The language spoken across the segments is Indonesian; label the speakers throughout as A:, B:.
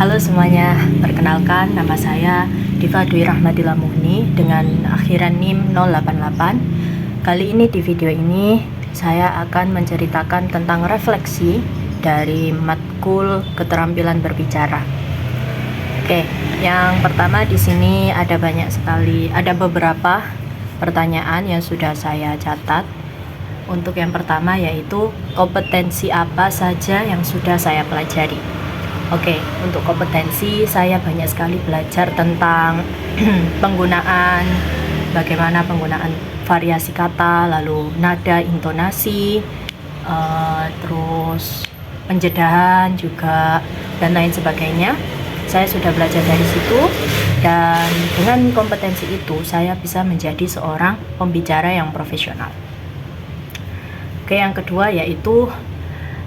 A: Halo semuanya, perkenalkan nama saya Diva Dwi Rahmadillah Muhni dengan akhiran NIM 088. Kali ini di video ini saya akan menceritakan tentang refleksi dari matkul keterampilan berbicara. Oke, yang pertama di sini ada beberapa pertanyaan yang sudah saya catat. Untuk yang pertama yaitu kompetensi apa saja yang sudah saya pelajari. Oke, untuk kompetensi saya banyak sekali belajar tentang bagaimana penggunaan variasi kata, lalu nada, intonasi, terus penjedahan juga dan lain sebagainya. Saya sudah belajar dari situ dan dengan kompetensi itu saya bisa menjadi seorang pembicara yang profesional. Oke, yang kedua yaitu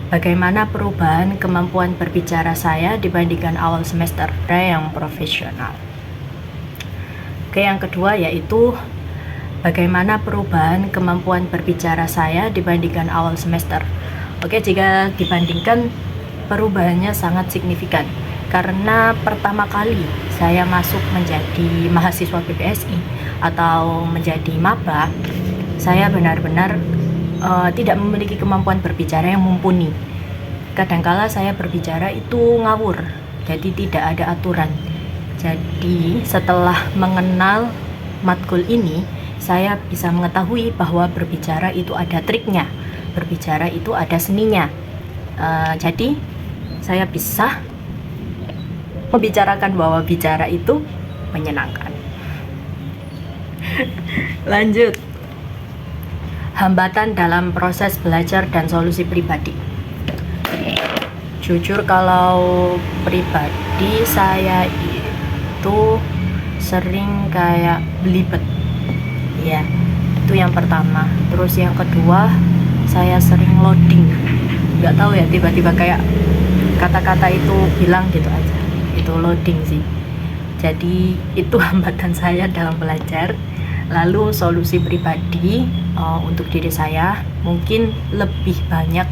A: bagaimana perubahan kemampuan berbicara saya dibandingkan awal semester saya yang profesional. Oke, yang kedua yaitu bagaimana perubahan kemampuan berbicara saya dibandingkan awal semester. Oke, jika dibandingkan perubahannya sangat signifikan karena pertama kali saya masuk menjadi mahasiswa PPSI atau menjadi maba, saya benar-benar tidak memiliki kemampuan berbicara yang mumpuni. Kadangkala saya berbicara itu ngawur, jadi tidak ada aturan. Jadi setelah mengenal matkul ini, saya bisa mengetahui bahwa berbicara itu ada triknya, berbicara itu ada seninya. Jadi saya bisa membicarakan bahwa bicara itu menyenangkan. Lanjut. Hambatan dalam proses belajar dan solusi pribadi. Jujur kalau pribadi saya itu sering kayak belibet. Ya, itu yang pertama. Terus yang kedua, saya sering loading. Nggak tahu ya, tiba-tiba kayak kata-kata itu hilang gitu aja. Itu loading sih. Jadi itu hambatan saya dalam belajar. Lalu solusi pribadi untuk diri saya mungkin lebih banyak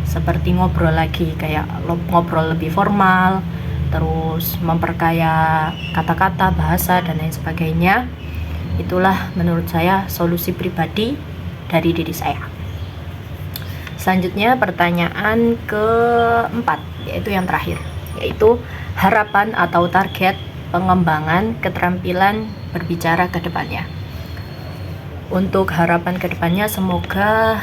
A: seperti ngobrol lagi, kayak ngobrol lebih formal, terus memperkaya kata-kata, bahasa dan lain sebagainya. Itulah menurut saya solusi pribadi dari diri saya. Selanjutnya pertanyaan keempat, yaitu yang terakhir, yaitu harapan atau target pengembangan keterampilan berbicara ke depannya. Untuk harapan kedepannya semoga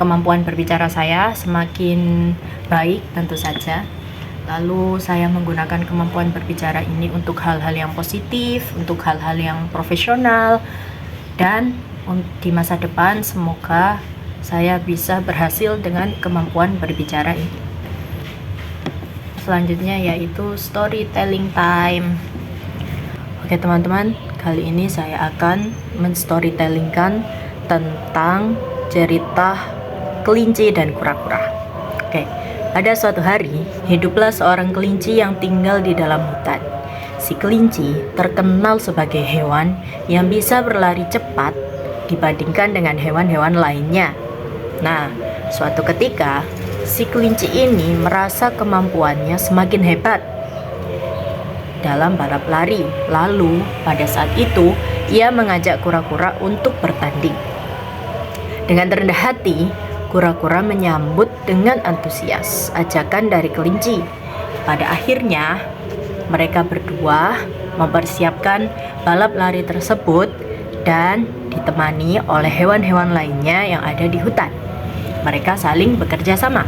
A: kemampuan berbicara saya semakin baik tentu saja. Lalu saya menggunakan kemampuan berbicara ini untuk hal-hal yang positif, untuk hal-hal yang profesional, dan di masa depan semoga saya bisa berhasil dengan kemampuan berbicara ini. Selanjutnya yaitu storytelling time. Oke teman-teman, kali ini saya akan men-storytellingkan tentang cerita kelinci dan kura-kura. Oke, pada suatu hari, hiduplah seorang kelinci yang tinggal di dalam hutan. Si kelinci terkenal sebagai hewan yang bisa berlari cepat dibandingkan dengan hewan-hewan lainnya. Nah, suatu ketika, si kelinci ini merasa kemampuannya semakin hebat dalam balap lari. Lalu pada saat itu ia mengajak kura-kura untuk bertanding. Dengan rendah hati, kura-kura menyambut dengan antusias ajakan dari kelinci. Pada akhirnya mereka berdua mempersiapkan balap lari tersebut dan ditemani oleh hewan-hewan lainnya yang ada di hutan. Mereka saling bekerja sama.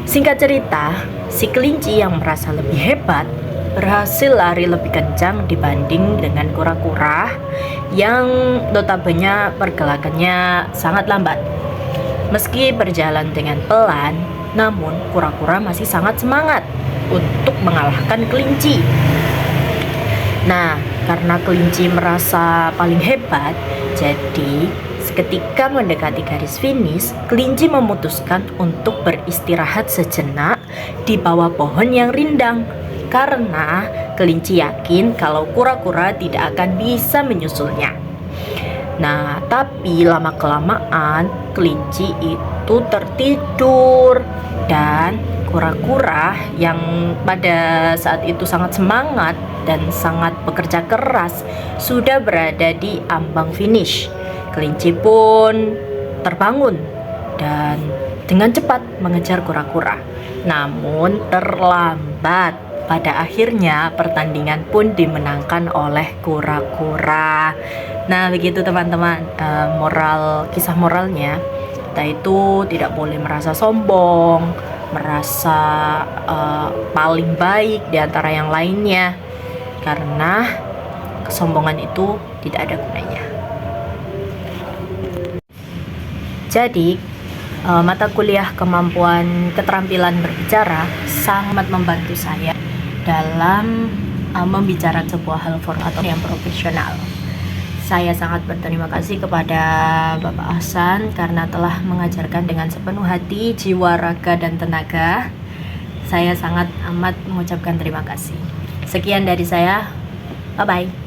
A: Singkat cerita, si kelinci yang merasa lebih hebat berhasil lari lebih kencang dibanding dengan kura-kura yang notabene pergerakannya sangat lambat. Meski berjalan dengan pelan, namun kura-kura masih sangat semangat untuk mengalahkan kelinci. Nah, karena kelinci merasa paling hebat, jadi ketika mendekati garis finish, kelinci memutuskan untuk beristirahat sejenak di bawah pohon yang rindang. Karena kelinci yakin kalau kura-kura tidak akan bisa menyusulnya. Nah, tapi lama-kelamaan kelinci itu tertidur dan kura-kura yang pada saat itu sangat semangat dan sangat bekerja keras sudah berada di ambang finish. Kelinci pun terbangun dan dengan cepat mengejar kura-kura. Namun terlambat. Pada akhirnya pertandingan pun dimenangkan oleh kura-kura. Nah, begitu teman-teman, kisah moralnya, kita itu tidak boleh merasa sombong, merasa paling baik di antara yang lainnya, karena kesombongan itu tidak ada gunanya. Jadi, mata kuliah kemampuan keterampilan berbicara sangat membantu saya dalam membicarakan sebuah hal formal yang profesional. Saya sangat berterima kasih kepada Bapak Ahsan karena telah mengajarkan dengan sepenuh hati, jiwa, raga, dan tenaga. Saya sangat amat mengucapkan terima kasih. Sekian dari saya. Bye-bye.